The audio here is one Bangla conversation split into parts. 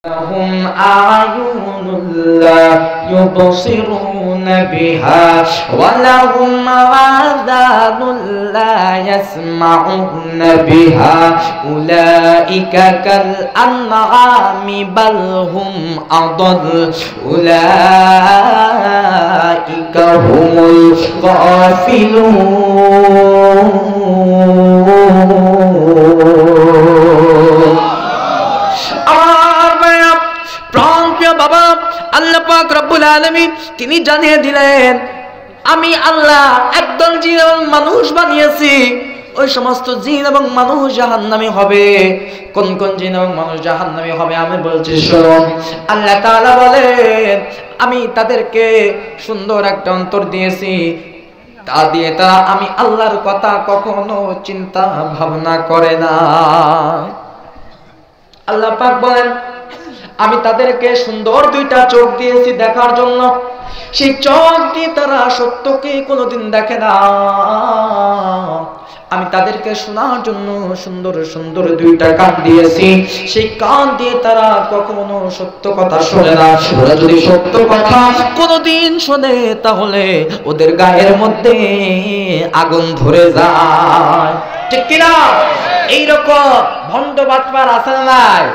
لهم أعين لا يبصرون بها ولهم آذان لا يسمعون بها أولئك كالأنعام بل هم أضل أولئك هم الغافلون বাবা আল্লাহ পাক রব্বুল আলামিন তিনি জানিয়ে দিলেন আমি আল্লাহ একদল জিন এবং মানুষ বানিয়েছি ওই সমস্ত জিন এবং মানুষ জাহান্নামী হবে কোন কোন জিন এবং মানুষ জাহান্নামী হবে আমি বলছি শুনুন আল্লাহ তাআলা বলেন আমি তাদেরকে সুন্দর একটা অন্তর দিয়েছি তা দিয়ে তারা আমি আল্লাহর কথা কখনো চিন্তা ভাবনা করে না আল্লাহ পাক বলেন আমি তাদেরকে সুন্দর দুইটা চোখ দিয়েছি দেখার জন্য সেই চোখ দিয়ে তারা সত্যকে কোনোদিন দেখে না আমি তাদেরকে শোনার জন্য সুন্দর সুন্দর দুইটা কান দিয়েছি সেই কান দিয়ে তারা কখনো সত্য কথা শোনে না ওরা যদি সত্য কথা কোনোদিন শোনে তাহলে ওদের গায়ের মধ্যে আগুন ধরে যায় ঠিক কিনা এইরকম ভণ্ড বাটপার আছে না নাই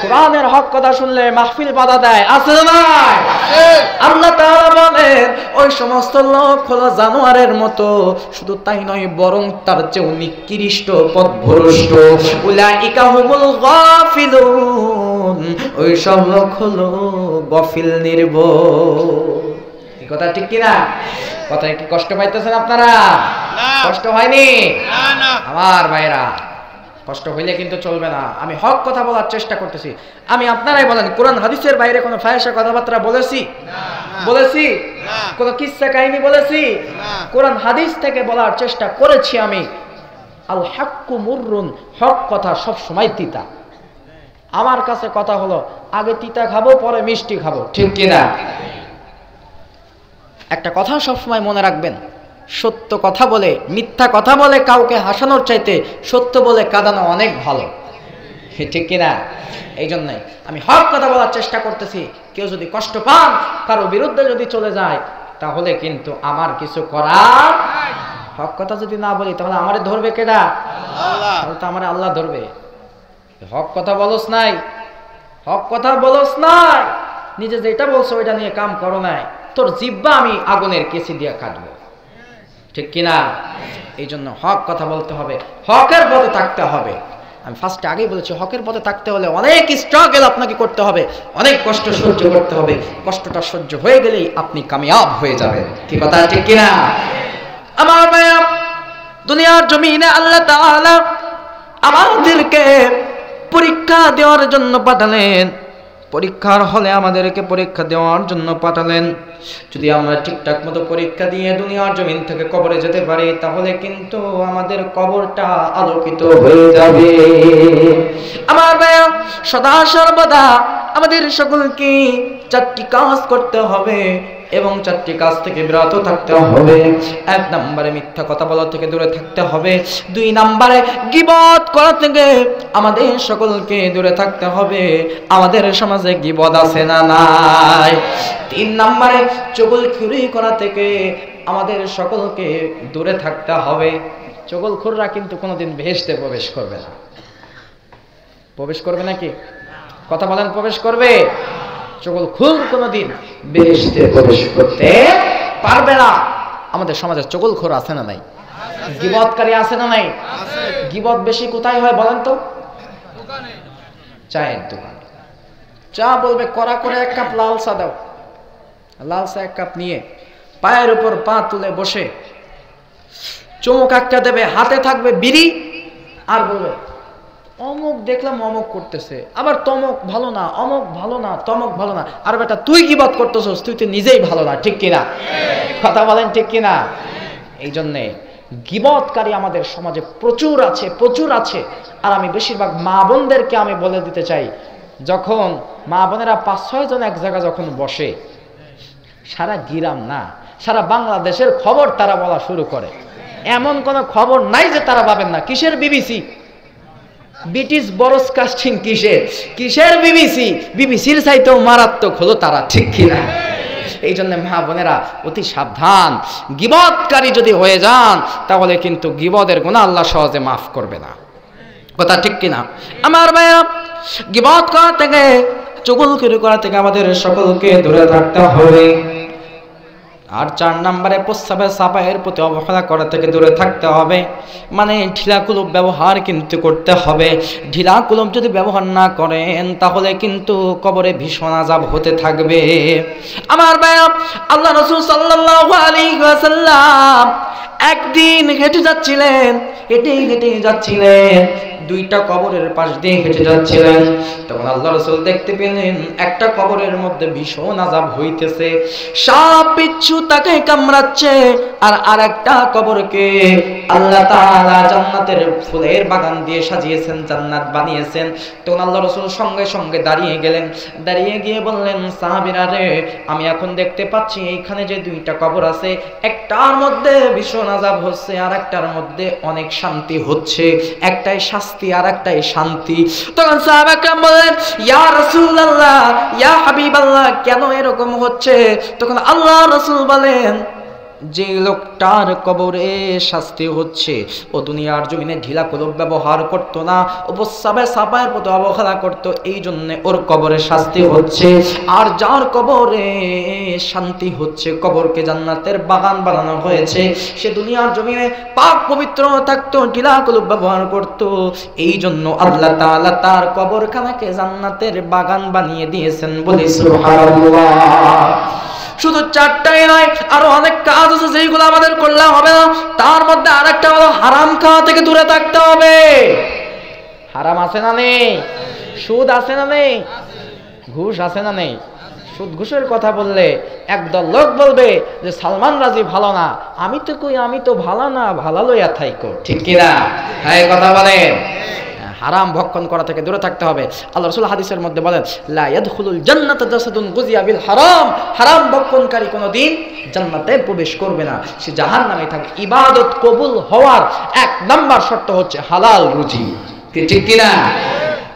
কোরআনের হক কথা শুনলে মাহফিল বাধা দেয় আছে না নাই আল্লাহ তাআলা বলেন ওই সমস্ত লোক হলো জানোয়ারের মতো শুধু তাই নয় বরং তার চেয়েও নিকৃষ্ট পথভ্রষ্ট উলাইকা হুমুল গাফিলুন ওই সব লোক হলো গাফিল নির্বোধ এই কথা ঠিক কি না কথায় কি কষ্ট পাইতেছেন আপনারা না কষ্ট হয়নি না না আমার ভাইরা কষ্ট হইলে কিন্তু চলবে না আমি হক কথা বলার চেষ্টা করতেছি আমি আপনারাই বলেন কোরআন হাদিসের বাইরে কোনো ফাহিশা কথাবার্তা বলেছি না বলেছি না কোনো কিসসা কাহিনী বলেছি না কোরআন হাদিস থেকে বলার চেষ্টা করেছি আমি আল হাক্কু মুররুন হক কথা সব সময় তিতা আমার কাছে কথা হলো আগে তিতা খাবো পরে মিষ্টি খাবো ঠিক কি না একটা কথা সব সময় মনে রাখবেন সত্য কথা বলে মিথ্যা কথা বলে কাউকে হাসানোর চাইতে সত্য বলে কাঁদানো অনেক ভালো ঠিক কি না এই জন্যই আমি হক কথা বলার চেষ্টা করতেছি কেউ যদি কষ্ট পান কারো বিরুদ্ধে যদি চলে যায় তাহলে কিন্তু আমার কিছু করার হক কথা যদি না বলি তাহলে আমারে ধরবে কেডা আল্লাহ তাহলে তো আমারে আল্লাহ ধরবে হক কথা বলস নাই হক কথা বলস নাই নিজে যেটা বলছো ওইটা নিয়ে কাম করো নাই তোর জিহ্বা আমি আগুনের কেচি দিয়ে কাটবো ঠিক কিনা এই জন্য হক কথা বলতে হবে হকের পথে থাকতে হবে আমি ফার্স্টে আগেই বলেছি হকের পথে থাকতে হলে অনেক স্ট্রাগল আপনাকে করতে হবে অনেক কষ্ট সহ্য করতে হবে কষ্টটা সহ্য হয়ে গেলেই আপনি কামিয়াব হয়ে যাবেন কি কথা ঠিক কিনা আমার ভাইয়া দুনিয়ার জমিনে আল্লাহ তাআলা আমাদেরকে পরীক্ষা দেওয়ার জন্য পাঠালেন পরীক্ষার হলে আমাদেরকে পরীক্ষা দেওয়ার জন্য পাঠালেন যদি আমরা ঠিকঠাক মতো পরীক্ষা দিয়ে দুনিয়ার জমিন থেকে কবরে যেতে পারি তাহলে কিন্তু আমাদের কবরটা আলোকিত হয়ে যাবে আমার ভাইয়া সদা সর্বদা আমাদের সকলকে চারটি কাজ করতে হবে এবং চারটি কাজ থেকে বিরত থাকতে হবে এক নম্বরে মিথ্যা কথা বলা থেকে দূরে থাকতে হবে দুই নম্বরে গীবত করা থেকে আমাদের সকলকে দূরে থাকতে হবে আমাদের সমাজে গীবত আছে না নাই তিন নম্বরে চুগলখুরি করা থেকে আমাদের সকলকে দূরে থাকতে হবে চুগলখুররা কিন্তু কোনোদিন বেহেশতে প্রবেশ করবে না প্রবেশ করবে নাকি কথা বলেন প্রবেশ করবে চগলখুর কোনদিন বেহেশতে প্রবেশ করতে পারবে না আমাদের সমাজে চগলখুর আছে না নাই গীবতকারী আছে না নাই গীবত বেশি কোথায় হয় বলেন তো দোকানে চায়ের দোকানে চা বলবে কড়া করে এক কাপ লাল চা দাও লাল চা এক কাপ নিয়ে পায়ের উপর পা তুলে বসে চুমুক একটা দেবে হাতে থাকবে বিড়ি আর বলবে অমুক দেখলাম অমুক করতেছে আবার তমক ভালো না অমুক ভালো না তমক ভালো না আর বেটা তুই গীবত করতেছস তুই তো নিজেই ভালো না ঠিক কিনা কথা বলেন ঠিক কিনা এই জন্যে গীবতকারী আমাদের সমাজে প্রচুর আছে আর আমি বেশিরভাগ মা বোনদেরকে আমি বলে দিতে চাই যখন মা বোনেরা 5-6 জন এক জায়গা যখন বসে সারা গ্রাম না সারা বাংলাদেশের খবর তারা বলা শুরু করে এমন কোনো খবর নাই যে তারা পাবেন না কিসের বিবিসি ব্রিটিশ ব্রডকাস্টিং কিসের বিবিসির চাইতেও মারাত্মক হলো তারা, ঠিক কিনা? এই জন্য মা বোনেরা অতি সাবধান, গীবতকারী যদি হয়ে যান তাহলে কিন্তু গীবতের গুনাহ আল্লাহ সহজে মাফ করবে না, কথা ঠিক কিনা? আমার ভাইয়া, গীবত করা থেকে, চুগলখড়ি করা থেকে আমাদের সকলকে দূরে থাকতে হবে। আর 4 নম্বরে প্রস্রাবের সাফাইয়ের প্রতি অবহেলা করা থেকে দূরে থাকতে হবে। মানে ঢিলা কুলুপ ব্যবহার কিন্তু করতে হবে। ঢিলা কুলুপ যদি ব্যবহার না করেন তাহলে কিন্তু কবরে ভীষণ আযাব হতে থাকবে। আমার ভাইয়া, আল্লাহ রাসূল সাল্লাল্লাহু আলাইহি ওয়াসাল্লাম একদিন হেঁটে যাচ্ছিলেন, দুইটা কবরের পাশ দিয়ে হেঁটে যাচ্ছিলেন। তখন আল্লাহ রাসূল দেখতে পেলেন একটা কবরের মধ্যে ভীষণ আযাব হইতেছে, সাপ বিচ্ছু তাকে কামড়াচ্ছে, আর আরেকটা কবরকে আল্লাহ তাআলা জান্নাতের ফুলের বাগান দিয়ে সাজিয়েছেন, জান্নাত বানিয়েছেন। তখন আল্লাহ রাসূল সঙ্গে সঙ্গে দাঁড়িয়ে গেলেন, দাঁড়িয়ে গিয়ে বললেন, সাহাবীরা রে, আমি এখন দেখতে পাচ্ছি এইখানে যে দুইটা কবর আছে, একটার মধ্যে ভীষণ আযাব হচ্ছে, আর একটার মধ্যে অনেক শান্তি হচ্ছে, একটাই শাস্তি আর একটাই শান্তি। তখন সাহাবা کرام বলেন, ইয়া রাসূলুল্লাহ, ইয়া হাবিবাল্লাহ, কেন এরকম হচ্ছে? তখন আল্লাহ রাসূল বলেন, যে লোকটার কবরে শাস্তি হচ্ছে ও দুনিয়ার জমিনে ঢিলা কলব ব্যবহার করতো না, ও প্রস্রাবের সাফাইয়ের প্রতি অবহেলা করতো, এই জন্য ওর কবরে শাস্তি হচ্ছে। আর যার কবরে শান্তি হচ্ছে, কবরকে জান্নাতের বাগান বানানো হয়েছে, সে দুনিয়ার জমিনে পাক পবিত্র থাকতো, ঢিলা কলব ব্যবহার করতো, এই জন্য আল্লাহ তাআলা তার কবরখানাকে জান্নাতের বাগান বানিয়ে দিয়েছেন। বলি সুবহানাল্লাহ। শুধু 4টাই নয়, আরো অনেক কাজ আছে যেগুলো আমাদের করলে হবে না। তার মধ্যে আরেকটা হলো হারাম খাওয়া থেকে দূরে থাকতে হবে। হারাম আছে না নেই? সুদ আছে না নেই? ঘুষ আছে না নেই? সুদ ঘুষের কথা বললে একদল লোক বলবে যে সালমান রাজি ভালো না, আমি তো কই আমি তো ভালো না, ভালো লইয়া থাইকো, ঠিক কিনা? হ্যাঁ, কথা বলেন। হারাম ভক্ষণ করা থেকে দূরে থাকতে হবে। আল্লাহ রাসূল হাদিসের মধ্যে বলেন, লা ইয়াদখুলুল জান্নাতা জাসাদুন গুযিয়া বিল হারাম, হারাম ভক্ষণকারী কোনদিন জান্নাতে প্রবেশ করবে না, সে জাহান্নামে থাকবে। ইবাদত কবুল হওয়ার 1 নাম্বার শর্ত হচ্ছে হালাল রুজি, ঠিক কি না?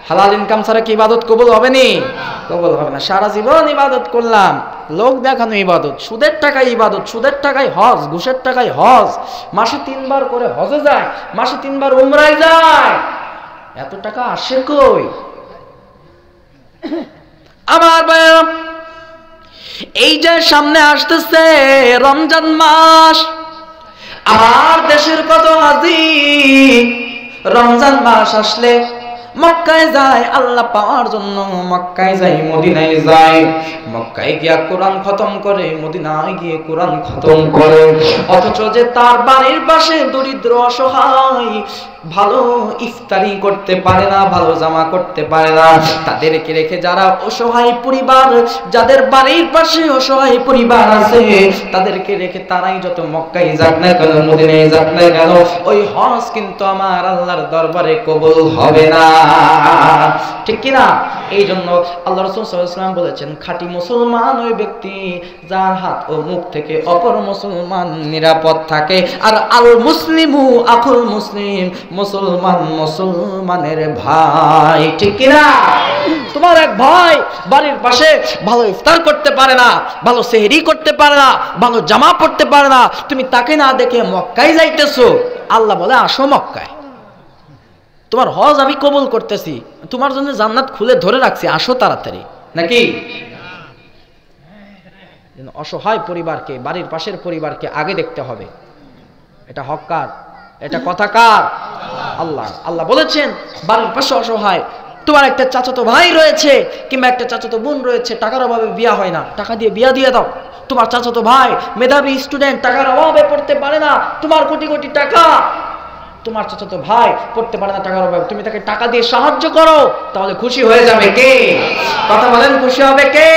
হালাল ইনকাম ছাড়া কি ইবাদত কবুল হবে নি? কবুল হবে না। সারা জীবন ইবাদত করলাম, লোক দেখানো ইবাদত, সুদের টাকায় ইবাদত, সুদের টাকায় হজ, ঘুষের টাকায় হজ, মাসে 3 বার করে হজে যায়, মাসে 3 বার উমরায় যায়, এত টাকা আসে কই? আমার ভাইরা, এই যে সামনে আসতেছে রমজান মাস, আমার দেশের কত হাজি রমজান মাস আসলে মক্কায় যায় আল্লাহ পাওয়ার জন্য, মক্কায় যায়, মদিনায় যায়, মক্কায় গিয়া কোরআন খতম করে, মদিনায় গিয়ে কোরআন খতম করে। অথচ যে তার বাড়ির পাশে দরিদ্র অসহায় ভালো ইফতারি করতে পারে না, ভালো জামা করতে পারে না, তাদেরকে রেখে যারা অসহায় পরিবার, যাদের বাড়ির পাশে অসহায় পরিবার আছে, তাদেরকে রেখে তারাই যত মক্কায় যাক না কেন, মদিনায় যাক না কেন, ওই হজ কিন্তু আমার আল্লাহর দরবারে কবুল হবে না, ঠিক কি না? এই জন্য আল্লাহ রাসূল সাল্লাল্লাহু আলাইহি ওয়াসাল্লাম বলেছেন, খাঁটি মুসলমান ওই ব্যক্তি যার হাত ও মুখ থেকে অপর মুসলমান নিরাপদ থাকে। আর আল মুসলিমু আখুল মুসলিম, মুসলমান মুসলমানের ভাই, ঠিক কি না? তোমার এক ভাই বাড়ির পাশে ভালো ইফতার করতে পারে না, ভালো সেহরি করতে পারে না, ভালো জামা পরতে পারে না, তুমি তাকে না দেখে মক্কায় যাইতেছো, আল্লাহ বলে আসো মক্কায়, তোমার হজ আমি কবুল করতেছি, তোমার জন্য জান্নাত খুলে ধরে রাখছি, আসো তাড়াতাড়ি, নাকি? অসহায় পরিবারকে, বাড়ির পাশের পরিবারকে আগে দেখতে হবে। এটা হক কার? এটা কথা কার? আল্লাহ। আল্লাহ বলেছেন বাড়ির পাশে অসহায়, তোমার একটা চাচাতো ভাই রয়েছে কিংবা একটা চাচাতো বোন রয়েছে, টাকার অভাবে বিয়া হয় না, টাকা দিয়ে বিয়া দিয়ে দাও। তোমার চাচাতো ভাই মেধাবী স্টুডেন্ট, টাকার অভাবে পড়তে পারে না, তোমার কোটি কোটি টাকা, তোমার চাচাতো ভাই পড়তে পারে না, টাকার অভাবে, তুমি তাকে টাকা দিয়ে সাহায্য করো, তাহলে খুশি হয়ে যাবে কে? কথা বলেন, খুশি হবে কে?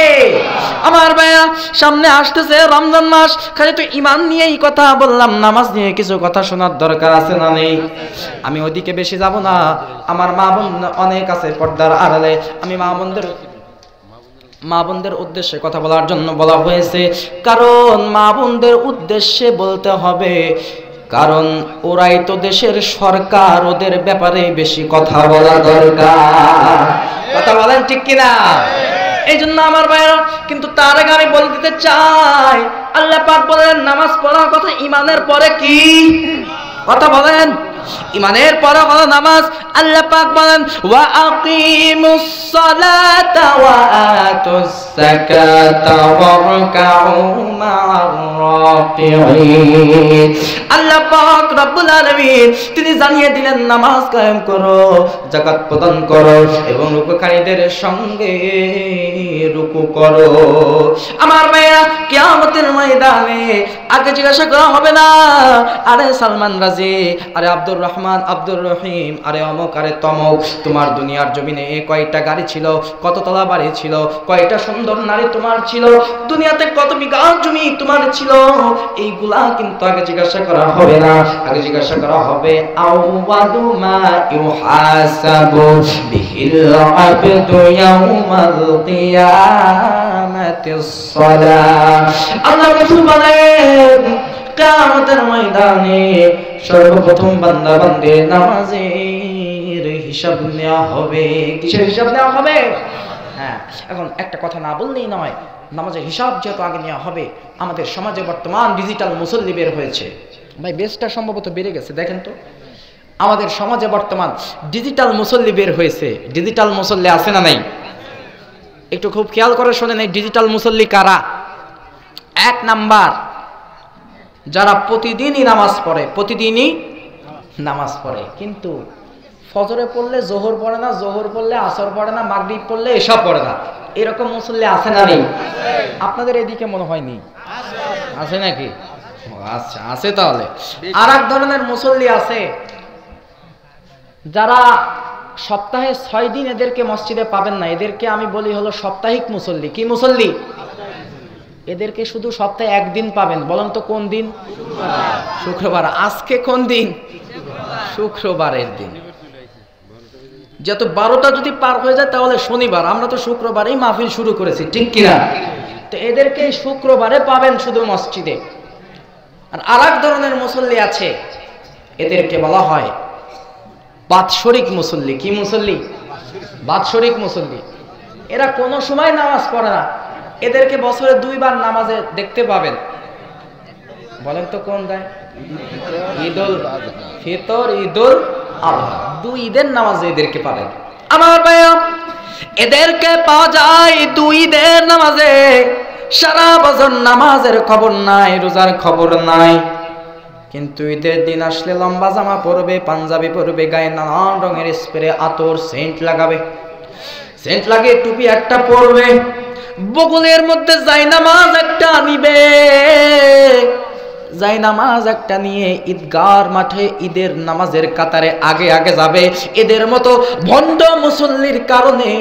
আমার ভাইয়া, সামনে আসতেছে রমজান মাস, খালি তো ঈমান নিয়েই কথা বললাম, নামাজ নিয়ে কিছু কথা শোনার দরকার আছে না নেই? আমি ওদিকে বেশি যাব না, আমার মা বোন অনেক আছে পর্দার আড়ালে, আমি মা বোনদের উদ্দেশ্যে কথা বলার জন্য বলা হয়েছে, কারণ মা বোনদের উদ্দেশ্যে বলতে হবে। কারণ ওরাই তো দেশের সরকার, ওদের ব্যাপারে বেশি কথা বলা দরকার। কথা বলেন ঠিক কিনা? এই জন্য আমার ভাইরা, কিন্তু তার আগে আমি বলে দিতে চাই, আল্লাহ পাক বলেন নামাজ পড়ার কথা ইমানের পরে কি কথা বলেন? ইমানের পরে হলো নামাজ। আল্লাহ পাক বলেন ওয়া আকিমুস সালাতা ওয়া আতুস যাকাতা ওয়ারকাউ মা'আর রাকিঈন। আল্লাহ পাক রব্বুল আলামিন তিনি জানিয়ে দিলেন নামাজ কায়েম করো, যাকাত প্রদান করো এবং রুকুকারীদের সঙ্গে রুকু করো। আমার ভাইরা, কিয়ামতের ময়দানে আগে জিজ্ঞাসা করা হবে না, আরে সালমান রাজি, আরে আব্দুর রহমান, আব্দুর রহিম, আরে অমুক, আরে তমুক, তোমার দুনিয়ার জমিনে কয়টা গাড়ি ছিল, কততলা বাড়ি ছিল, কয়টা সুন্দর নারী তোমার ছিল, দুনিয়াতে কত বিঘা জমি তোমার ছিল, এইগুলা কিন্তু আগে জিজ্ঞাসা করা হবে না। আগে জিজ্ঞাসা করা হবে আউয়ালু মা ইউহাসাবু বিহিল আবদু ইয়াউমাল কিয়ামাতিস সালাহ। আল্লাহ রাসূল বলেন কিয়ামতের ময়দানে সর্বপ্রথম বান্দা বান্দির নামাজের হিসাব নেওয়া হবে। কিসের হিসাব নেওয়া হবে? হ্যাঁ, এখন একটা কথা না বললেই নয়, নামাজের হিসাব যেহেতু আগে নেওয়া হবে, আমাদের সমাজে বর্তমান ডিজিটাল মুসল্লি বের হয়েছে। ভাই বেসটা সম্ভবত বেড়ে গেছে, দেখেন তো আমাদের সমাজে বর্তমান ডিজিটাল মুসল্লি বের হয়েছে। ডিজিটাল মুসল্লি আছে না নাই? একটু খুব খেয়াল করে শোনেন, এই ডিজিটাল মুসল্লি কারা? এক নাম্বার, যারা প্রতিদিনই নামাজ পড়ে, প্রতিদিনই নামাজ পড়ে, কিন্তু ফজরে পড়লে জোহর পড়ে না, জোহর পড়লে আসর পড়ে না, মাগরিব পড়লে এসব পড়ে না। এরকম মুসল্লি আছে না নেই? আপনাদের এদিকে মনে হয়নি আছে নাকি? আচ্ছা, আছে। তাহলে আর এক ধরনের মুসল্লি আছে, যারা সপ্তাহে 6 দিন এদেরকে মসজিদে পাবেন না। এদেরকে আমি বলি হলো সাপ্তাহিক মুসল্লি। কি মুসল্লি? এদেরকে শুধু সপ্তাহে একদিন পাবেন। বলেন তো কোন দিন? শুক্রবার। আজকে কোন দিন? শুক্রবারের দিন। যত 12টা যদি পার হয়ে যায় তাহলে শনিবার। আমরা তো শুক্রবারেই মাহফিল শুরু করেছি, ঠিক কিনা? তো এদেরকে শুক্রবারে পাবেন শুধু মসজিদে। আর আরেক ধরনের মুসল্লি আছে, এদেরকে বলা হয় বাৎসরিক মুসল্লি। কি মুসল্লি? বাৎসরিক মুসল্লি। এরা কোনো সময় নামাজ পড়ে না। এদেরকে বছরে 2 বার নামাজে দেখতে পাবেন। বলেন তো কোন দেয়? ঈদুল ফিতর, ঈদুল আযহা, 2 ঈদের নামাজে এদেরকে পাবেন। আমার ভাইয়া, এদেরকে পাওয়া যায় 2 ঈদের নামাজে। সারা বছর নামাজের খবর নাই, রোজার খবর নাই, কিন্তু ঈদের দিন আসলে লম্বা জামা পরবে, পাঞ্জাবি পরবে, গায়ে নানান রঙের স্প্রে, আতর, সেন্ট লাগাবে, সেন্ট লাগিয়ে টুপি একটা পরবে, বগলের মধ্যে জায়নামাজ একটা নিবে, জায়নামাজ একটা নিয়ে ঈদগার মাঠে ঈদের নামাজের কাতারে আগে আগে যাবে। এদের মতো ভণ্ড মুসল্লির কারণে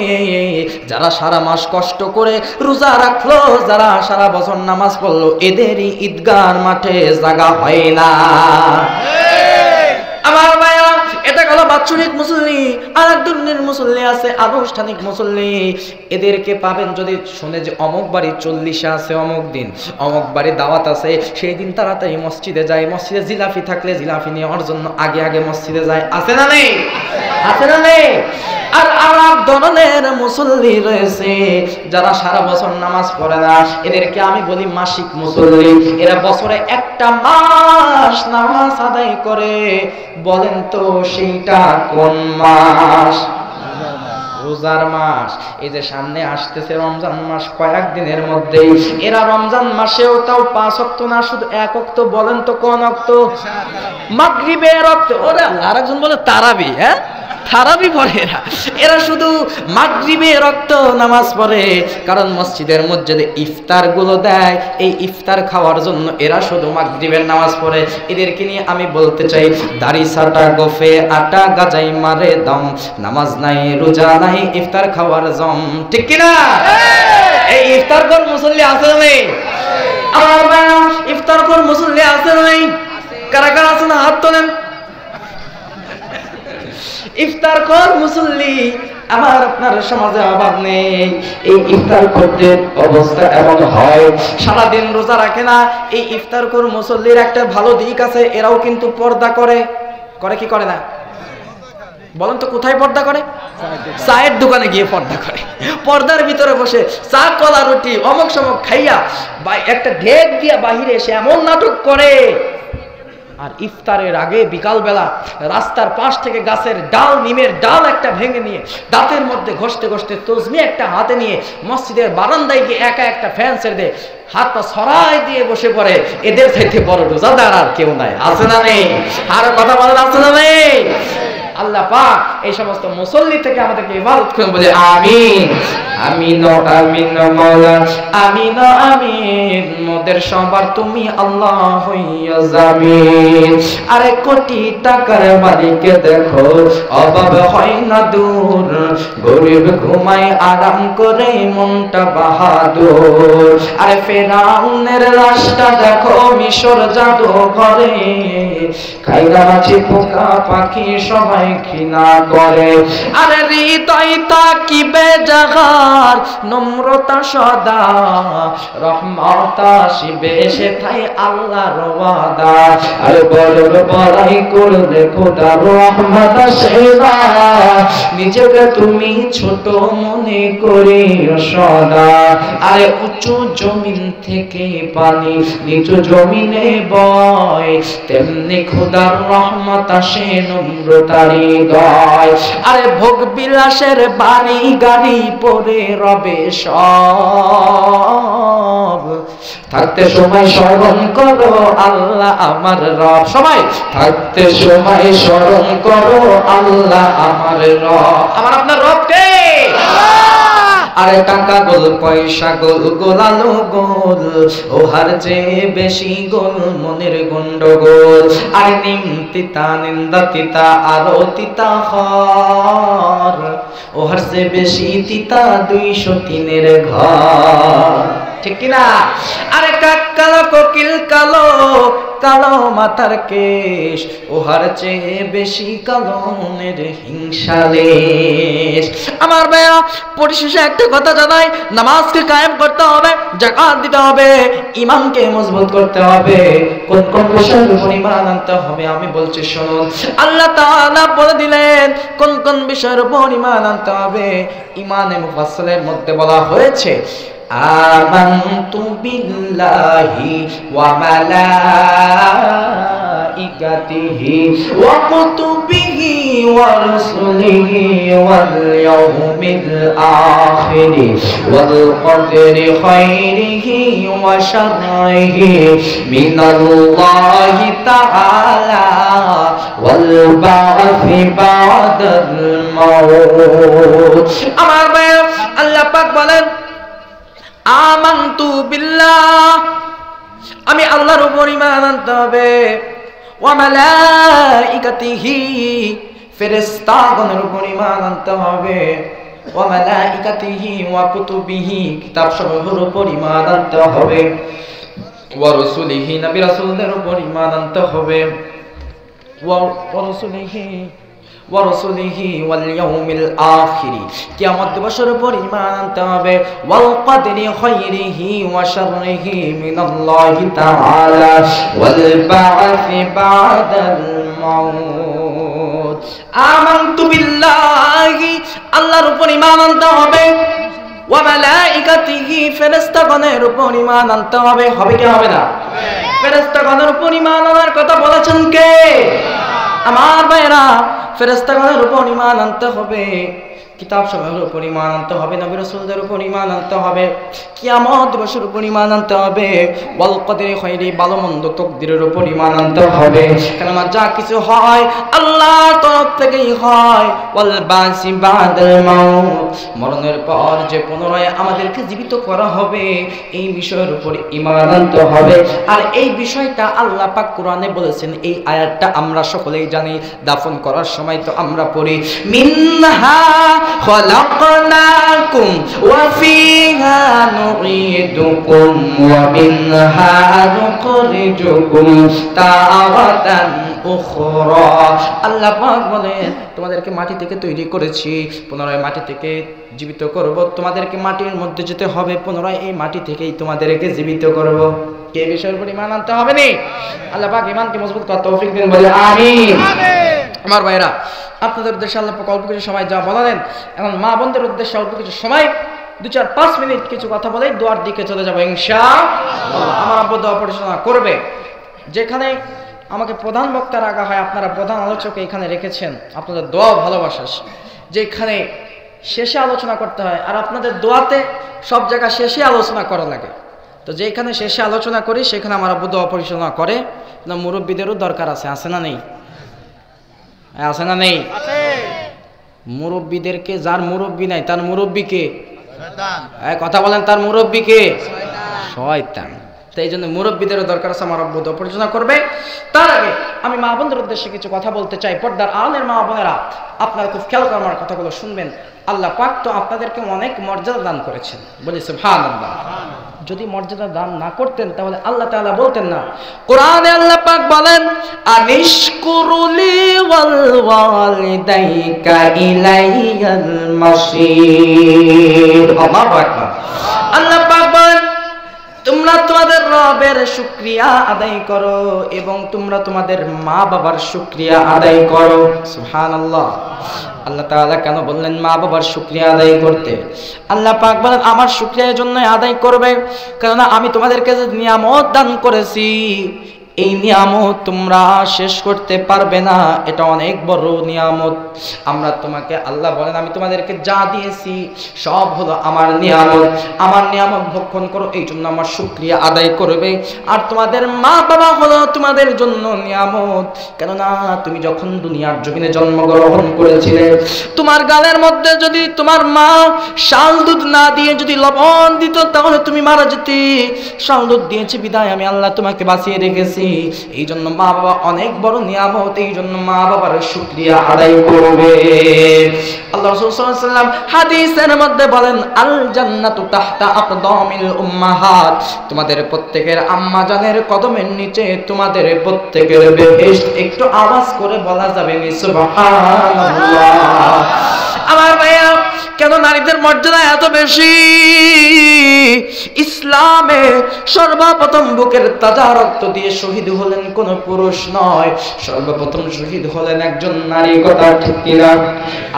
যারা সারা মাস কষ্ট করে রোজা রাখলো, যারা সারা বছর নামাজ পড়লো, এদেরই ঈদগার মাঠে জায়গা হয় না। আমার ভাইয়া, এটা হলো বাৎসরিক মুসল্লি। আর এক ধরনের মুসল্লি আছে আনুষ্ঠানিক মুসল্লি। এদেরকে পাবেন যদি শুনে যে অমুক বাড়ি 40 আছে, অমুক দিন অমুক বাড়ি দাওয়াত আছে, সেই দিন তাড়াতাড়ি মসজিদে যায়। মসজিদে জিলাপি থাকলে জিলাপি নেওয়ার জন্য আগে আগে মসজিদে যায়। আছে না নেই? আছে না নেই? আর আরেক ধরনের মুসল্লি রয়েছে যারা সারা বছর নামাজ পড়ে না। এদেরকে আমি বলি মাসিক মুসল্লি। এরা বছরে একটা মাস নামাজ আদায় করে। বলেন তো সেইটা কোন মাস? রোজার মাস। এই যে সামনে আসতেছে রমজান মাস, কয়েকদিনের মধ্যে এরা রমজান মাসেও তাও 5 ওয়াক্ত না, শুধু 1 ওয়াক্ত। বলেন তো কোন ওয়াক্ত? মাগরিবের ওয়াক্ত। ওরা আরেকজন বলে তারাবি। হ্যাঁ, তারাবি পড়ে এরা। এরা শুধু মাগরিবের ওয়াক্ত নামাজ পড়ে, কারণ মসজিদের মধ্যে ইফতার গুলো দেয়, এই ইফতার খাওয়ার জন্য এরা শুধু মাগরিবের নামাজ পড়ে। এদেরকে নিয়ে আমি বলতে চাই, দাড়ি সাটা গোফে আটা গাজাই মারে দম, নামাজ নাই রোজা নাই ইফতার খাওয়ার জম। ঠিক কিনা? এই ইফতার কর মুসল্লি আছে নেই? আমার ইফতার কর মুসল্লি আছে নেই? কারা কারা আছে না হাত তোলেন। ইফতার কর মুসল্লি আমার আপনার সমাজে অভাব নেই। এই ইফতার করতে অবস্থা এমন হয়, সারাদিন রোজা রাখে না। এই ইফতার কর মুসল্লির একটা ভালো দিক আছে, এরাও কিন্তু পর্দা করে। করে কি করে না বলেন তো? কোথায় পর্দা করে? চায়ের দোকানে গিয়ে পর্দা করে। পর্দার ভিতরে বসে চা কলা রুটি অমক সমক খাইয়া বা একটা ঢেক দিয়া বাহিরে এসে এমন নাটক করে। আর ইফতারের আগে বিকালবেলা রাস্তার পাশ থেকে গাছের ডাল, নিমের ডাল একটা ভেঙে নিয়ে দাঁতের মধ্যে ঘষতে ঘষতে তসবি একটা হাতে নিয়ে মসজিদের বারান্দায় গিয়ে একা একটা ফ্যান ছেড়ে দেয়, হাত পা ছড়াই দিয়ে বসে পড়ে। এদের চাইতে বড় রোজাদার আর কেউ নাই। আছে না নেই? আরো কথা বলেন, আছে না নেই? আল্লাহ পাক এই সমস্ত মুসল্লি থেকে আমাদেরকে ইবাদত করুন, বলে আমিন। আমিন আমিন মাওলা, আমিন আমিন। মোদের সবার তুমি আল্লাহ হইয়া জামিন। আরে কোটি টাকার মালিককে দেখো, অভাব হয় না দূর। গরিব ঘুমায় আরাম করে, মনটা বাহাদুর। আরে ফেরাউনের লাশটা দেখো মিশর জাদু ঘরে, খাইরা মাছি পোকা পাখি সবাই ঘৃণা করে। আরে হৃদয় তাকিবে জাগার, নম্রতা সদা, রহমত আসিবে সেথায় আল্লাহর ওয়াদা। আরে বড় বড়াই করলে খোদা রহমত আসে না, নিজেকে তুমি ছোট মনে করিও সদা। আরে উঁচু জমিন থেকে পানি নিচু জমিনে বয়, তেমনি খোদার রহমত আসে নম্রতার হৃদয়। আরে ভোগ বিলাসের বাড়ি গাড়ি পরে রবে সব, থাকতে সময় স্মরণ করো আল্লাহ আমার রব। সবাই থাকতে সময় স্মরণ করো আল্লাহ আমার রব। আমার আপনার রব কে? আরে টাকা গোল পয়সা গোল গোলালো গোল, ওহার চেয়ে বেশি গোল মনের গন্ডগোল। আরে নিম তিতা নিন্দা তিতা আরো তিতা হর, ওহার চেয়ে বেশি তিতা 203 ঘর। ঠিক কিনা? আরে কাক কালো কোকিল কালো, কালো মাথার কেশ, ওহার চেয়ে বেশি কালো মনের হিংসা লেশ। আমার ভাইয়া পরিশেষে একটা কথা জানাই, নামাজকে কায়েম করতে হবে, যাকাত দিতে হবে, ঈমানকে মজবুত করতে হবে। কোন কোন বিষয়ের উপর ঈমান আনতে হবে আমি বলছি শুনুন। আল্লাহ তাআলা বলে দিলেন কোন কোন বিষয়ের উপর ঈমান আনতে হবে। ঈমানে মুফাসসালের মধ্যে বলা হয়েছে, আমানতু বিল্লাহি ওয়া মালাইকাতিহি ওয়া কুতুবিহি ওয়া রুসুলিহি ওয়াল ইয়াউমিল আখিরি ওয়াল কদরি খাইরিহি ওয়া শাররিহি মিনাল্লাহি তাআলা ওয়াল বা'থি বা'দাল মাউত। আমার ভাই আল্লাহ পাক বলেন, আমানতু বিল্লাহ, আমি আল্লাহর উপর ঈমান আনতে হবে। ওয়া মালাইকাতিহি, ফেরেশতাগণের উপর ঈমান আনতে হবে। ওয়া মালাইকাতিহি ওয়া কুতুবিহি, কিতাব সমূহের উপর ঈমান আনতে হবে। ওয়া রাসূলিহি, নবী রাসূলদের উপর ঈমান আনতে হবে। ওয়া রাসূলিহি ওয়া রাসূলিহি ওয়াল ইয়াউমিল আখিরি, কিয়ামত দিবসের উপর ঈমান আনতে হবে। ওয়াল কদরি খাইরিহি ওয়া শাররিহি মিনাল্লাহি তাআলা ওয়াল বা'থি বা'দাল মাউত। আমানতু বিল্লাহি, আল্লাহর উপর ঈমান আনতে হবে। ওয়া মালাইকাতিহি, ফেরেশতাগণের উপর ঈমান আনতে হবে। হবে কি হবে না? ফেরেশতাগণের উপর ঈমান আনার কথা বলেছেন কে? আমার ভাইরা, ফেরেশতাগণের উপর ঈমান আনতে হবে, কিতাব সমূহের উপর ঈমান আনতে হবে, নবী রাসূলদের উপর ঈমান আনতে হবে, কিয়ামত দিবসের উপর ঈমান আনতে হবে। ওয়াল কদরি খাইরি, ভালো মন্দ তাকদীরের উপর ঈমান আনতে হবে। কেননা যা কিছু হয় আল্লাহর তরফ থেকেই হয়। ওয়াল বা'সি বা'দাল মাউত, মরণের পর যে পুনরায় আমাদেরকে জীবিত করা হবে, এই বিষয়ের উপর ঈমান আনতে হবে। আর এই বিষয়টা আল্লাহ পাক কোরআনে বলেছেন, এই আয়াতটা আমরা সকলেই জানি। দাফন করার সময় তো আমরা পড়ি, মিনহা খলাকনাকুম ওয়া ফিহা নুঈদুকুম ওয়া মিনহা নুখরিজুকুম তাওয়াতান উখরা। আল্লাহ পাক বলেন তোমাদেরকে মাটি থেকে তৈরি করেছি, পুনরায় মাটি থেকে জীবিত করব। তোমাদেরকে মাটির মধ্যে যেতে হবে, পুনরায় এই মাটি থেকেই তোমাদেরকে জীবিত করব। কে বিষয়ের উপর ঈমান আনতে হবে নি? আল্লাহ পাক ঈমানকে মজবুত করার তৌফিক দিন, বলে আমিন। আমার ভাইরা, আপনাদের উদ্দেশ্যে আল্লাহ পাক অল্প কিছু সময় যা বলেন, এখন মা বোনদের উদ্দেশ্যে অল্প কিছু সময় 2-4-5 মিনিট কিছু কথা বলে দোয়ার দিকে চলে যাবো ইনশাআল্লাহ। আমার আব্বু দোয়া পরিচালনা করবে। যেখানে আমাকে প্রধান বক্তা রাখা হয়, আপনারা প্রধান আলোচকে এখানে রেখেছেন, আপনাদের দোয়া ভালোবাসা যেখানে শেষে আলোচনা করতে হয়, আর আপনাদের দোয়াতে সব জায়গা শেষে আলোচনা করা লাগে। তো যেখানে শেষে আলোচনা করি সেখানে আমার আব্বু দোয়া পরিচালনা করে। না, মুরব্বীদেরও দরকার আছে, আছে না নেই? আছে না নেই? মুরব্বীদেরকে, যার মুরব্বী নাই তার মুরব্বীকে কথা বলেন, তার মুরব্বীকে শয়তান। তো এই জন্য মুরব্বীদেরও দরকার আছে, আমার আব্বু দোয়া পরিচালনা করবে। তার আগে আমি মা বোনদের উদ্দেশ্যে কিছু কথা বলতে চাই। পর্দার আড়ালের মা বোনেরা, আপনারা খুব খেয়াল করে আমার কথাগুলো শুনবেন। আল্লাহ পাক তো আপনাদেরকে অনেক মর্যাদা দান করেছেন, বলি সুবহানাল্লাহ। যদি মর্যাদা দান না করতেন তাহলে আল্লাহ তাআলা বলতেন না। কোরআনে আল্লাহ পাক বলেন, আনিশকুরুলি ওয়াল ওয়ালিদাইকা ইলাইয়াল মাসির। আল্লাহু আকবার। আল্লাহ পাক বলেন, তোমরা তোমাদের রবের শুকরিয়া আদায় করো এবং তোমরা তোমাদের মা বাবার শুকরিয়া আদায় করো। সুবহানাল্লাহ। আল্লাহ তাআলা কেন বললেন মা বাবার শুকরিয়া আদায় করতে? আল্লাহ পাক বলেন, আমার শুকরিয়া এর জন্য আদায় করবে, কারণ আমি তোমাদেরকে যে নিয়ামত দান করেছি, এই নিয়ামত তোমরা শেষ করতে পারবে না। এটা অনেক বড় নিয়ামত। আমরা তোমাকে, আল্লাহ বলেন, আমি তোমাদেরকে যা দিয়েছি সব হলো আমার নিয়ামত। আমার নিয়ামত ভক্ষণ করো, এই জন্য আমার শুকরিয়া আদায় করবে। আর তোমাদের মা বাবা হলো তোমাদের জন্য নিয়ামত, কেননা তুমি যখন দুনিয়ার জমিনে জন্মগ্রহণ করেছিলে, তোমার গালের মধ্যে যদি তোমার মা শাল দুধ না দিয়ে যদি লবণ দিত তাহলে তুমি মারা যেতে। শাল দুধ দিয়েছে বিদায় আমি আল্লাহ তোমাকে বাঁচিয়ে রেখেছি। এই জন্য মা বাবা অনেক বড় নিয়ামত, এই জন্য মা বাবার শুকরিয়া আদায় করবে। আল্লাহ রাসূল সাল্লাল্লাহু আলাইহি ওয়াসাল্লাম হাদিসের মধ্যে বলেন, আল জান্নাতু তাহতা আকদামিল উম্মাহাত। তোমাদের প্রত্যেকের আম্মা জানের কদমের নিচে তোমাদের প্রত্যেকের বেহেশত। একটু আওয়াজ করে বলা যাবে নি সুবহানাল্লাহ। আমার ভাইয়া, কেন নারীদের মর্যাদা এত বেশি? ইসলামে সর্বপ্রথম বুকের তাজা রক্ত দিয়ে শহীদ হলেন কোন পুরুষ নয়, সর্বপ্রথম শহীদ হলেন একজন নারী। কথা ঠিক কিনা?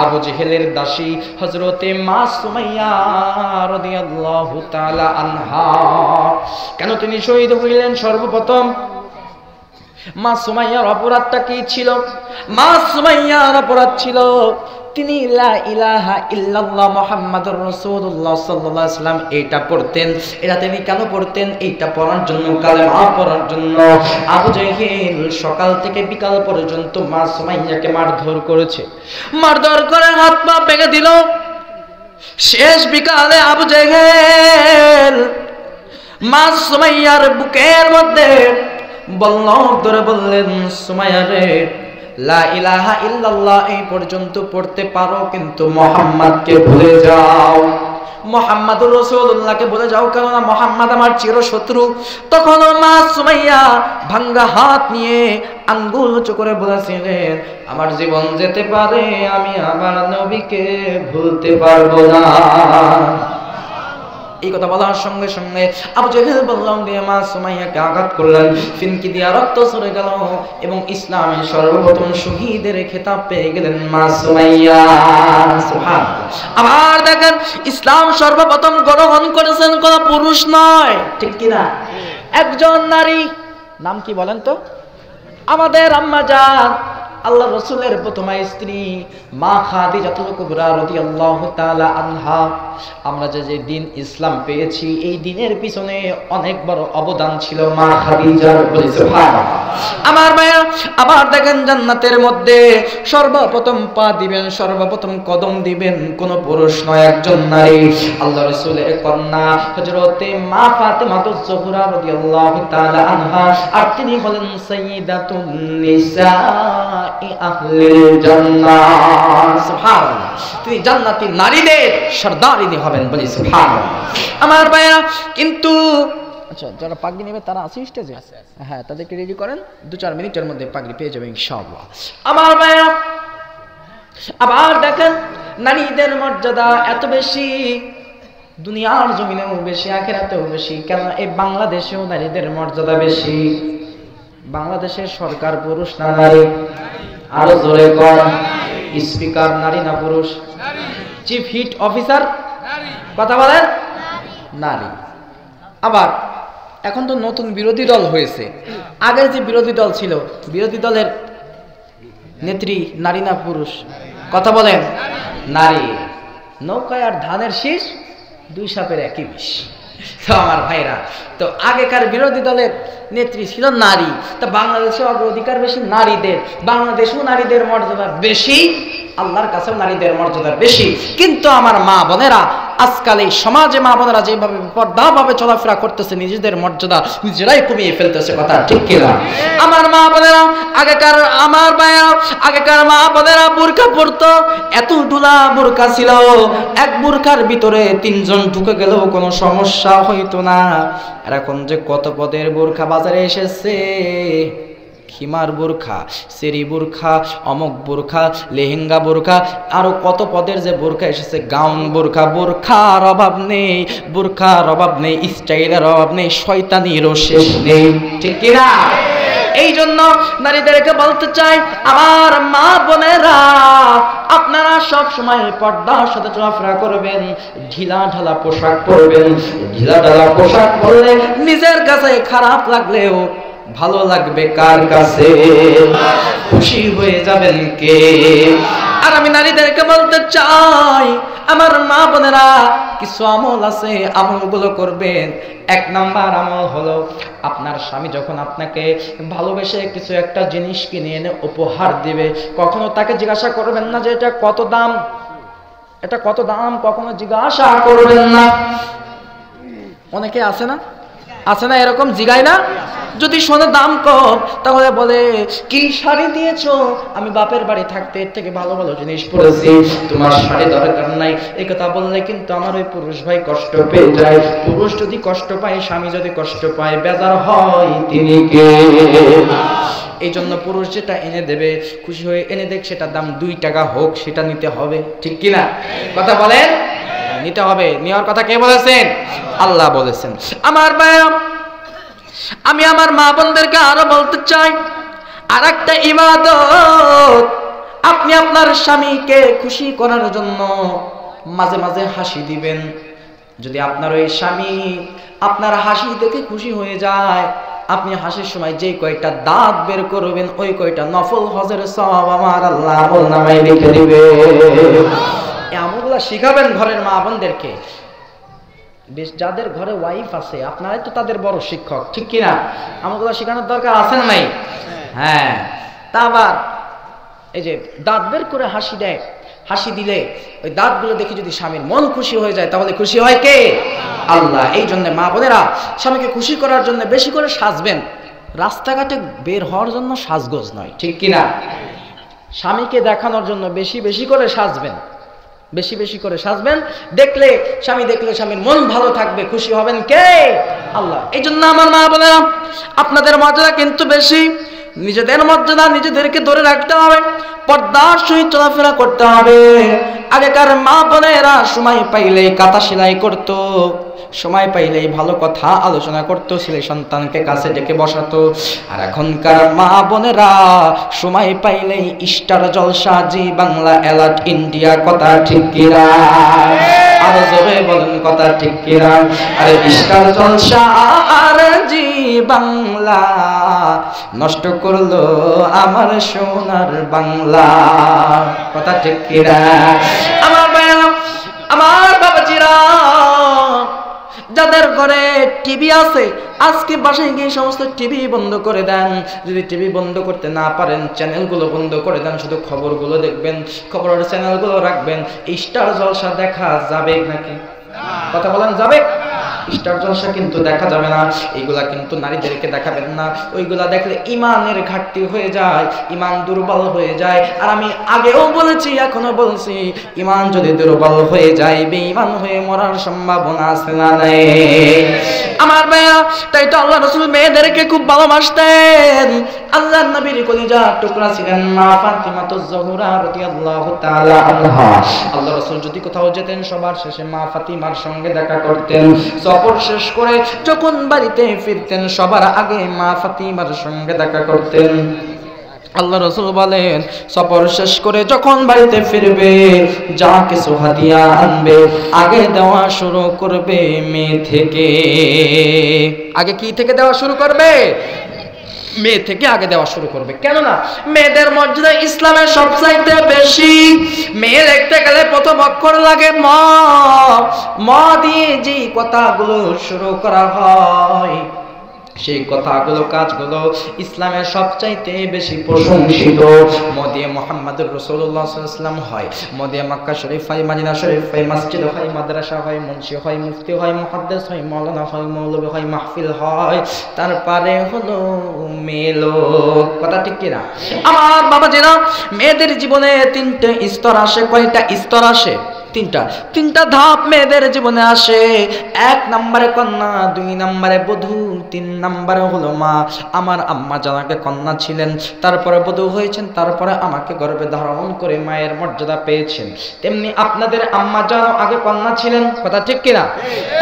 আবু জেহেলের দাসী হযরতে মা সুমাইয়া রাদিয়াল্লাহু তাআলা আনহা। কেন তিনি শহীদ হইলেন? সর্বপ্রথম মা সুমাইয়ার অপরাধটা কি ছিল? মা সুমাইয়ার অপরাধ ছিল তিনি লা ইলাহা ইল্লাল্লাহ মুহাম্মাদুর রাসূলুল্লাহ সাল্লাল্লাহু আলাইহি ওয়াসাল্লাম এটা পড়তেন। এটা তিনি কেন পড়তেন? এইটা পড়ার জন্য, কালেমা পড়ার জন্য আবু জেহেল সকাল থেকে বিকাল পর্যন্ত মা সুমাইয়াকে মারধর করেছে। মারধর করে হাত পা ভেঙে দিল। শেষ বিকালে আবু জেহেল মা সুমাইয়ার বুকের মধ্যে বল্লম ধরে বললেন, সুমাইয়া রে, লা ইলাহা ইল্লাল্লাহ এই পর্যন্ত পড়তে পারো, কিন্তু মুহাম্মাদকে ভুলে যাও। মুহাম্মাদুর রাসূলুল্লাহকে ভুলে যাও, কারণ মুহাম্মদ আমার চিরশত্রু। তখন মা সুমাইয়া ভাঙ্গা হাত নিয়ে আঙ্গুল উঁচু করে বলেছিলেন, আমার জীবন যেতে পারে, আমি আমার নবীকে ভুলতে পারবো না। এই কথা বলার সঙ্গে সঙ্গে আবু জেহেল বললাম দিয়ে মা সুমাইয়াকে আঘাত করলেন। ফিনকি দিয়া রক্ত ঝরে গেল এবং ইসলামের সর্বপ্রথম শহীদের খেতাব পেয়ে গেলেন মা সুমাইয়া। সুবহানাল্লাহ। আবার দেখেন, ইসলাম সর্বপ্রথম গ্রহণ করেছেন কোন পুরুষ নয়, ঠিক কিনা? একজন নারী। নাম কি বলেন তো? আমাদের আম্মা জান, আল্লাহ রাসূলের প্রথম স্ত্রী মা খাদিজাতুল কুবরা রাদিয়াল্লাহু তাআলা আনহা। আমরা যে দিন ইসলাম পেয়েছি, এই দিনের পিছনে অনেক বড় অবদান ছিল মা খাদিজার। বলি সুবহানাল্লাহ। আমার ভাইয়া, আবার দেখেন, জান্নাতের মধ্যে সর্বপ্রথম পা দিবেন, সর্বপ্রথম কদম দিবেন কোন পুরুষ নয়, একজন নারী। আল্লাহ রাসূলের কন্যা হযরতে মা ফাতেমাতুজ জোহরা রাদিয়াল্লাহু তাআলা আনহা, আর তিনি হলেন সাইয়্যিদাতুন নিসা আহলিল জান্নাহ। সুবহানাল্লাহ। তিনি জান্নাতি নারীদের সরদারিনী হবেন, বলি সুবহানাল্লাহ। আমার ভাইরা, কিন্তু আচ্ছা, যারা পাগড়ি নেবে তারা আছে স্টেজে? হ্যাঁ, তাদেরকে রেডি করেন, 2-4 মিনিটের মধ্যে পাগড়ি পেয়ে যাবে ইনশাআল্লাহ। আমার ভাইরা, আবার দেখেন নারীদের মর্যাদা এত বেশি, দুনিয়ার জমিনেও বেশি, আখিরাতেও বেশি। কেন এই বাংলাদেশেও নারীদের মর্যাদা বেশি? বাংলাদেশের সরকার পুরুষ না নারী? আরো জোরে কর। স্পিকার নারী না পুরুষ? চিফ হিট অফিসার কথা বলেন নারী। আবার এখন তো নতুন বিরোধী দল হয়েছে, আগের যে বিরোধী দল ছিল, বিরোধী দলের নেত্রী নারী না পুরুষ? কথা বলেন নারী। নৌকায় আর ধানের শীষ, 2 সাপের একই বিষ। তো আমার ভাইরা, তো আগেকার বিরোধী দলের নেত্রী ছিল নারী, তা বাংলাদেশে অগ্রাধিকার বেশি নারীদের, বাংলাদেশেও নারীদের মর্যাদা বেশি, আল্লাহর কাছেও নারীদের মর্যাদা বেশি। কিন্তু আমার মা বোনেরা, আজকাল এই সমাজে মা বোনেরা যেভাবে পর্দাভাবে চলাফেরা করতেছে, নিজেদের মর্যাদা নিজেরাই কমিয়ে ফেলতেছে, কথা ঠিক কিনা? আমার মা বোনেরা, আগেকার আমার ভাইয়েরা, আগেকার মা বোনেরা বোরকা পরতো, এত ঢোলা বোরকা ছিল, এক বোরকার ভিতরে 3 জন ঢুকে গেলেও কোনো সমস্যা হইতো না। আর এখন যে কত পদের বোরকা বাজারে এসেছে, হিমার বোরখা, সেরি বোরখা, অমক বোরখা, লেহেঙ্গা বোরখা, আরো কত পদের যে বোরখা এসেছে, গাউন বোরখা। বোরখার অভাব নেই, বোরখার অভাব নেই, স্টাইলের অভাব নেই, শয়তানিরও শেষ নেই, ঠিক কিনা? এই জন্য নারীদেরকে বলতে চাই, আমার মা বোনেরা, আপনারা সব সময় পর্দার সাথে চলাফেরা করবেন, ঢিলা ঢালা পোশাক পরবেন। ঢিলা ঢালা পোশাক পরলে নিজের কাছে খারাপ লাগলেও ভালো লাগবে কার কাছে? খুশি হয়ে যাবেন কে? আর আমি নারীদেরকে বলতে চাই, আমার মা বোনেরা, কিছু আমল আছে, আমলগুলো করবেন। 1 নাম্বার আমল হলো, আপনার স্বামী যখন আপনাকে ভালোবেসে কিছু একটা জিনিস কিনে এনে উপহার দিবে, কখনো তাকে জিজ্ঞাসা করবেন না যে এটা কত দাম, এটা কত দাম, কখনো জিজ্ঞাসা করবেন না। অনেকে আছে না, আছে না এরকম, জিগায় না? যদি শোনে দাম কম, তাহলে বলে কি শাড়ি দিয়েছো, আমি বাপের বাড়ি থাকতে এর থেকে ভালো ভালো জিনিস পরেছি, তোমার শাড়ি দরকার নাই। এই কথা বললে কিন্তু আমার ওই পুরুষ ভাই কষ্ট পেয়ে যায়। পুরুষ যদি কষ্ট পায়, স্বামী যদি কষ্ট পায়, বেজার হয় তিনি কে? এই জন্য পুরুষ যেটা এনে দেবে, খুশি হয়ে এনে দেখ, সেটার দাম 2 টাকা হোক, সেটা নিতে হবে, ঠিক কিনা? কথা বলেন, নিতে হবে। নেওয়ার কথা কে বলেছেন? আল্লাহ বলেছেন। আমার ভাইয়া, আমি আমার মা বোনদেরকে আরো বলতে চাই, আর একটা ইবাদত, আপনি আপনার স্বামীকে খুশি করার জন্য মাঝে মাঝে হাসি দিবেন। যদি আপনার ওই স্বামী আপনার হাসি দেখে খুশি হয়ে যায়, আপনি হাসির সময় যে কয়টা দাঁত বের করবেন, ওই কয়টা নফল হজের সওয়াব আমার আল্লাহ আমলনামায় লিখে দিবে। এই আমলগুলো শিখাবেন ঘরের মা বোনদেরকে। বেশ, যাদের ঘরে ওয়াইফ আছে, আপনারাই তো তাদের বড় শিক্ষক, ঠিক কিনা? আমলগুলো শেখানোর দরকার আছে না নাই? হ্যাঁ। তা আবার এই যে দাঁত বের করে হাসি দেয়, হাসি দিলে ওই দাঁতগুলো দেখে যদি স্বামীর মন খুশি হয়ে যায়, তাহলে খুশি হয় কে? আল্লাহ। এই জন্য মা বোনেরা, স্বামীকে খুশি করার জন্য বেশি করে সাজবেন। রাস্তাঘাটে বের হওয়ার জন্য সাজগোজ নয়, ঠিক কিনা? স্বামীকে দেখানোর জন্য বেশি বেশি করে সাজবেন, বেশি বেশি করে সাজবেন। দেখলে স্বামী, দেখলে স্বামীর মন ভালো থাকবে, খুশি হবেন কে? আল্লাহ। এই জন্য আমার মা বোনেরা, আপনাদের মর্যাদা কিন্তু বেশি, নিজেদের মর্যাদা নিজেদেরকে ধরে রাখতে হবে, পর্দার সহিত চলাফেরা করতে হবে। আগেকার মা বোনেরা সময় পাইলেই কাঁথা সেলাই করতো, সময় পাইলেই ভালো কথা আলোচনা করতো, ছেলে সন্তানকে কাছে ডেকে বসাতো। আর এখনকার মা বোনেরা সময় পাইলেই স্টার জলসা, জি বাংলা, অ্যালার্ট ইন্ডিয়া, কথা ঠিক কিনা? আরো জোরে বলেন, কথা ঠিক কিনা? আরে স্টার জলসা আর জি বাংলা নষ্ট করলো আমার সোনার বাংলা, কথা ঠিক কিনা? আমার ভাইরা, আমার বাবাজিরা, যাদের ঘরে টিভি আছে, আজকে বাসায় গিয়ে সমস্ত টিভি বন্ধ করে দেন। যদি টিভি বন্ধ করতে না পারেন, চ্যানেলগুলো বন্ধ করে দেন, শুধু খবরগুলো দেখবেন, খবরের চ্যানেলগুলো রাখবেন। স্টার জলসা দেখা যাবে নাকি? কথা বলেন, যাবে? স্টার জলসা কিন্তু দেখা যাবে না, এইগুলা কিন্তু নারীদেরকে দেখাবেন না। ওইগুলা দেখলে ইমানের ঘাটতি হয়ে যায়, ইমান দুর্বল হয়ে যায়। আর আমি আগেও বলেছি, এখনো বলছি, ইমান যদি দুর্বল হয়ে যায়, বেঈমান হয়ে মরার সম্ভাবনা আছে না নাই? আমার ভাইয়া, তাই তো আল্লাহ রাসূল মেয়েদেরকে খুব ভালোবাসতেন। আল্লাহর নবীর কলিজার টুকরা ছিলেন মা ফাতিমাতুজ জোহরা রাদিয়াল্লাহু তাআলা আনহা। আল্লাহ রাসূল যদি কোথাও যেতেন, সবার শেষে মা ফাতিমার সঙ্গে দেখা করতেন। সফর শেষ করে যখন বাড়িতে ফিরতেন, সবার আগে মা ফাতিমার সঙ্গে দেখা করতেন। আল্লাহ রাসূল বলেন, সফর শেষ করে যখন বাড়িতে ফিরবে, যা কিছু হাদিয়া আনবে আগে দেওয়া শুরু করবে মেয়ে থেকে। আগে কি থেকে দেওয়া শুরু করবে? মেয়ে থেকে আগে দেওয়া শুরু করবে। কেননা মেয়েদের মর্যাদা ইসলামের সবচাইতে বেশি। মেয়ে দেখতে গেলে প্রথম অক্ষর লাগে ম। ম দিয়ে যে কথাগুলো শুরু করা হয়, সেই কথাগুলো, কাজগুলো ইসলামের সবচাইতে বেশি প্রশংসিত। মদিয়ে মুহাম্মদুর রাসূলুল্লাহ সাল্লাল্লাহু আলাইহি ওয়াসাল্লাম হয়, মদিয়ে মক্কা শরীফ হয়, মদিনা শরীফ হয়, মসজিদ হয়, মাদ্রাসা হয়, মুন্সি হয়, মুফতি হয়, মুহাদ্দিস হয়, মাওলানা হয়, মৌলভী হয়, মাহফিল হয়, তারপরে হলো মেলো। কথা ঠিক কি না? আমার বাবাজিরা, মেয়েদের জীবনে তিনটে স্তর আসে। কয়টা স্তর আসে? তিনটা ধাপ মেয়েদের জীবনে আসে। 1 নম্বরে কন্যা, 2 নম্বরে বধূ, 3 নম্বরে হলো মা। আমার আম্মা জানাকে কন্যা ছিলেন, তারপরে বধূ হয়েছেন, তারপরে আমাকে গর্ভে ধারণ করে মায়ের মর্যাদা পেয়েছেন। তেমনি আপনাদের আম্মা জানো আগে কন্যা ছিলেন, কথা ঠিক কিনা?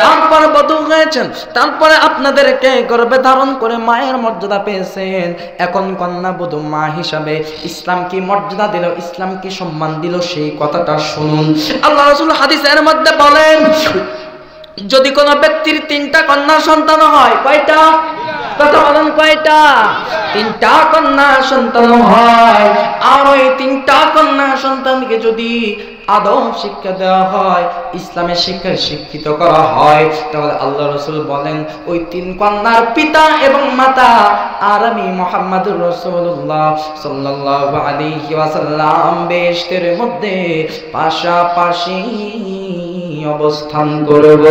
তারপরে বধূ হয়েছেন, তারপরে আপনাদেরকে গর্ভে ধারণ করে মায়ের মর্যাদা পেয়েছেন। এখন কন্যা বধূ মা হিসাবে ইসলাম কি মর্যাদা দিল, ইসলাম কি সম্মান দিল, সেই কথাটা শুনুন। আল্লাহ রাসূল হাদিসের মধ্যে বলেন, যদি কোনো ব্যক্তির 3টা কন্যা সন্তান হয়, কয়টা? কথা বলেন, কয়টা? 3টা কন্যা সন্তান হয়। আর ওই 3টা কন্যা সন্তানকে যদি আদব শিক্ষা দেওয়া হয়, ইসলামের শিক্ষায় শিক্ষিত করা হয়, তাহলে আল্লাহ রাসূল বলেন ওই 3 কন্যার পিতা এবং মাতা আর আমি মুহাম্মদুর রাসূলুল্লাহ সাল্লাল্লাহু আলাইহি ওয়াসাল্লাম বেহেশতের মধ্যে পাশাপাশি অবস্থান করব।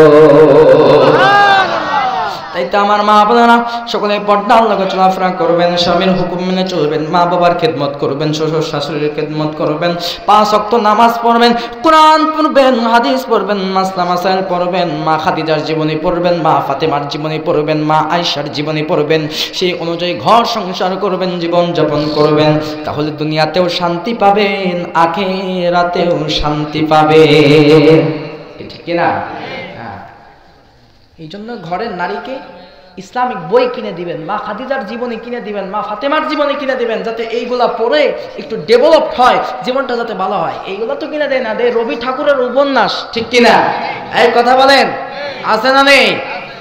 তাই তো আমার মা বোনেরা, সকলে পর্দার লগে চলাফেরা করবেন, স্বামীর হুকুম মেনে চলবেন, মা বাবার খেদমত করবেন, শ্বশুর শাশুড়ির খেদমত করবেন, 5 ওয়াক্ত নামাজ পড়বেন, কোরআন পড়বেন, হাদিস পড়বেন, মাসলা মাসাইল পড়বেন, মা খাদিজার জীবনী পড়বেন, মা ফাতেমার জীবনী পড়বেন, মা আয়েশার জীবনী পড়বেন, সেই অনুযায়ী ঘর সংসার করবেন, জীবন যাপন করবেন। তাহলে দুনিয়াতেও শান্তি পাবেন, আখিরাতেও শান্তি পাবেন। ঠিক কি না? এই জন্য ঘরের নারীকে ইসলামিক বই কিনে দিবেন, মা খাদিজার জীবনী কিনে দিবেন, মা ফাতেমার জীবনী কিনে দিবেন, যাতে এইগুলা পড়ে একটু ডেভেলপড হয়, জীবনটা যাতে ভালো হয়। এইগুলা তো কিনে দেয় না, দেয় রবি ঠাকুরের উপন্যাস। ঠিক কিনা? এই কথা বলেন, আছে না নেই?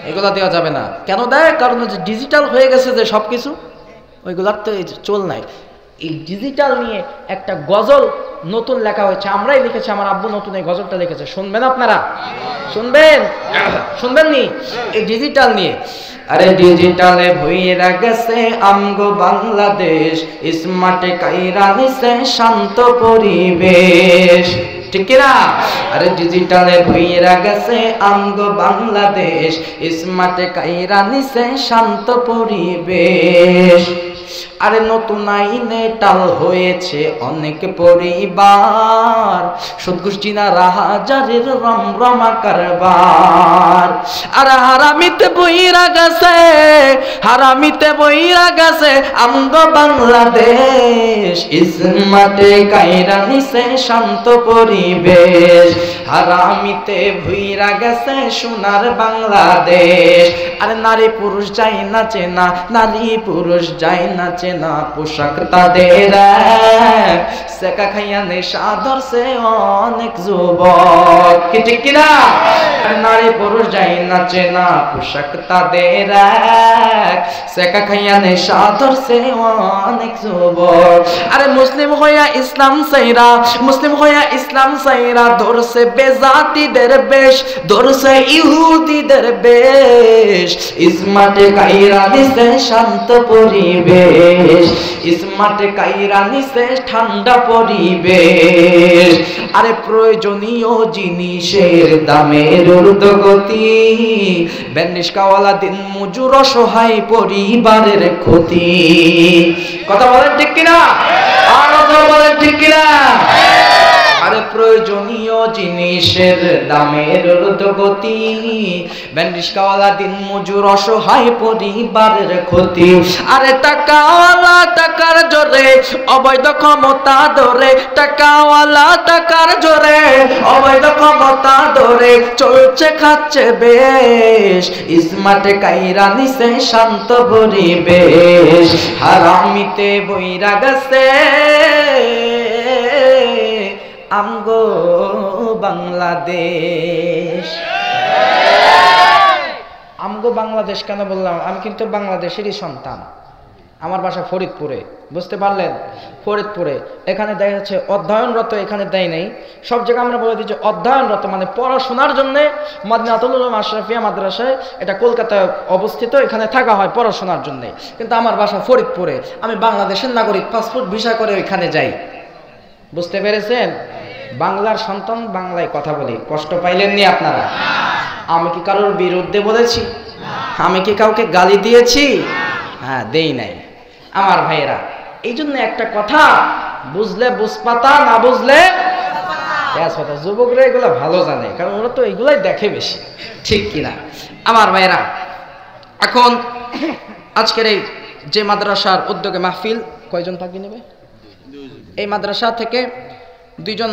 এগুলা দেওয়া যাবে না। কেন দেয়? কারণ ডিজিটাল হয়ে গেছে যে সবকিছু, ওইগুলার তো চল নাই। এই ডিজিটাল নিয়ে একটা গজল নতুন লেখা হয়েছে, আমরাই লিখেছি, আমার আব্বু নতুন এই গজলটা লিখেছে। শুনবেন আপনারা? শুনবেন? শুনবেন নি? এই ডিজিটাল নিয়ে, আরে ডিজিটালে ভুইরা গেছে আমগো বাংলাদেশ, স্মার্টে কাইরা নিছে শান্ত পরিবেশ। ঠিক না? আরে ডিজিটালে ভুইরা গেছে আমগো বাংলাদেশ, স্মার্টে কাইরা নিছে শান্ত পরিবেশ। আরে নতুন আইনে টাল হয়েছে অনেক পরিবার, সুদঘুষি না রাহাজারের রমরমা কারবার। আর হারামিতে বইরা গেছে, হারামিতে বইরা গেছে আমগো বাংলাদেশ, ইসমাতে কাইরা নিছে শান্ত পরিবেশ। হারামিতে ভুইরা গেছে সোনার বাংলাদেশ। আরে নারী পুরুষ যায় নাচে না, নারী পুরুষ যায় নাচে না, পোশাক তাদের সেকা খাইয়া নেশা ধরছে অনেক যুবক। কি ঠিক কিনা? নারী পুরুষ যায় নাচে না, পোশাক তাদের সেকা খাইয়া নেশা ধরছে অনেক যুবক। আরে মুসলিম হইয়া ইসলাম সাইরা, মুসলিম হইয়া ইসলাম সাইরা ধরছে বেজাতিদের বেশ, ধরছে ইহুদিদের বেশ। স্মার্টে কাইরা নিছে শান্ত পরিবেশ, স্মার্টে কাইরা নিছে ঠান্ডা পরিবেশ। আরে প্রয়োজনীয় জিনিসের দামের ঊর্ধ্বগতি, বেনিশকাওয়ালা দিন মজুর অসহায় পরিবারের ক্ষতি। কথা বলেন ঠিক কিনা? আর কথা বলেন ঠিক কিনা? আরে প্রয়োজনীয় জিনিসের দামের ঊর্ধ্বগতি, বেনিশকাওয়ালা দিন মজুর অসহায় পরিবারের ক্ষতি। আরে টাকাওয়ালা টাকার জোরে অবৈধ ক্ষমতা ধরে, টাকাওয়ালা টাকার জোরে অবৈধ ক্ষমতা ধরে চলছে খাচ্ছে বেশ। স্মার্টে কাইরা নিছে শান্ত পরিবেশ, হারামিতে বইরা গেছে আমগো বাংলাদেশ। আমগো বাংলাদেশ কেন বললাম? আমি কিন্তু বাংলাদেশেরই সন্তান। আমার বাসা ফরিদপুরে, বুঝতে পারলেন? ফরিদপুরে এখানে দেখা যাচ্ছে অধ্যয়নরত, এখানে দেয় নেই, সব জায়গায় আমরা বলে দিচ্ছি অধ্যয়নরত, মানে পড়াশোনার জন্য মাদনাতুল উলুম আশরাফিয়া মাদ্রাসায়, এটা কলকাতায় অবস্থিত, এখানে থাকা হয় পড়াশোনার জন্য। কিন্তু আমার বাসা ফরিদপুরে, আমি বাংলাদেশের নাগরিক, পাসপোর্ট ভিসা করে ওইখানে যাই। বুঝতে পেরেছেন? বাংলার সন্তান, বাংলায় কথা বলি। কষ্ট পাইলেননি আপনারা? আমি কি কারোর বিরুদ্ধে বলেছি? আমি কি কাউকে গালি দিয়েছি? হ্যাঁ, দেই নাই। আমার ভাইয়েরা, এই জন্য একটা কথা, বুঝলে বুঝপাতা, না বুঝলে তেজপাতা। যুবকরা এগুলো ভালো জানে, কারণ ওরা তো এগুলাই দেখে বেশি, ঠিক কিনা? আমার ভাইয়েরা, এখন আজকের এই যে মাদ্রাসার উদ্যোগে মাহফিল, কয়জন পাখি নেবে? এই মাদ্রাসা থেকে 2 জন